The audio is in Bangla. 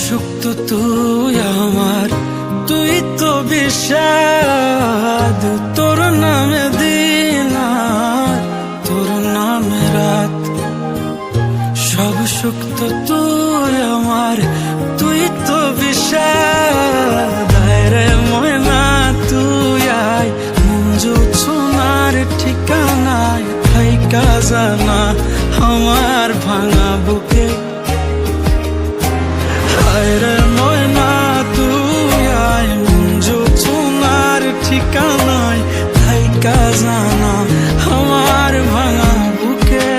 সুখ তো তুই আমার, তুই তো বিষাদ। তোর নামে দিন আর তোর নামে রাত, সব সুখ তো তুই আমার, তুই তো বিষাদ। রে ময়না তুই আয়, মঞ্জু সোনার ঠিকানায় থাইকা জানা আমার ভাঙা বুকে। রে ময়না তুই আয়, মঞ্জু সোনার ঠিকানায় থাইকা জানা আমার ভাঙা বুকে।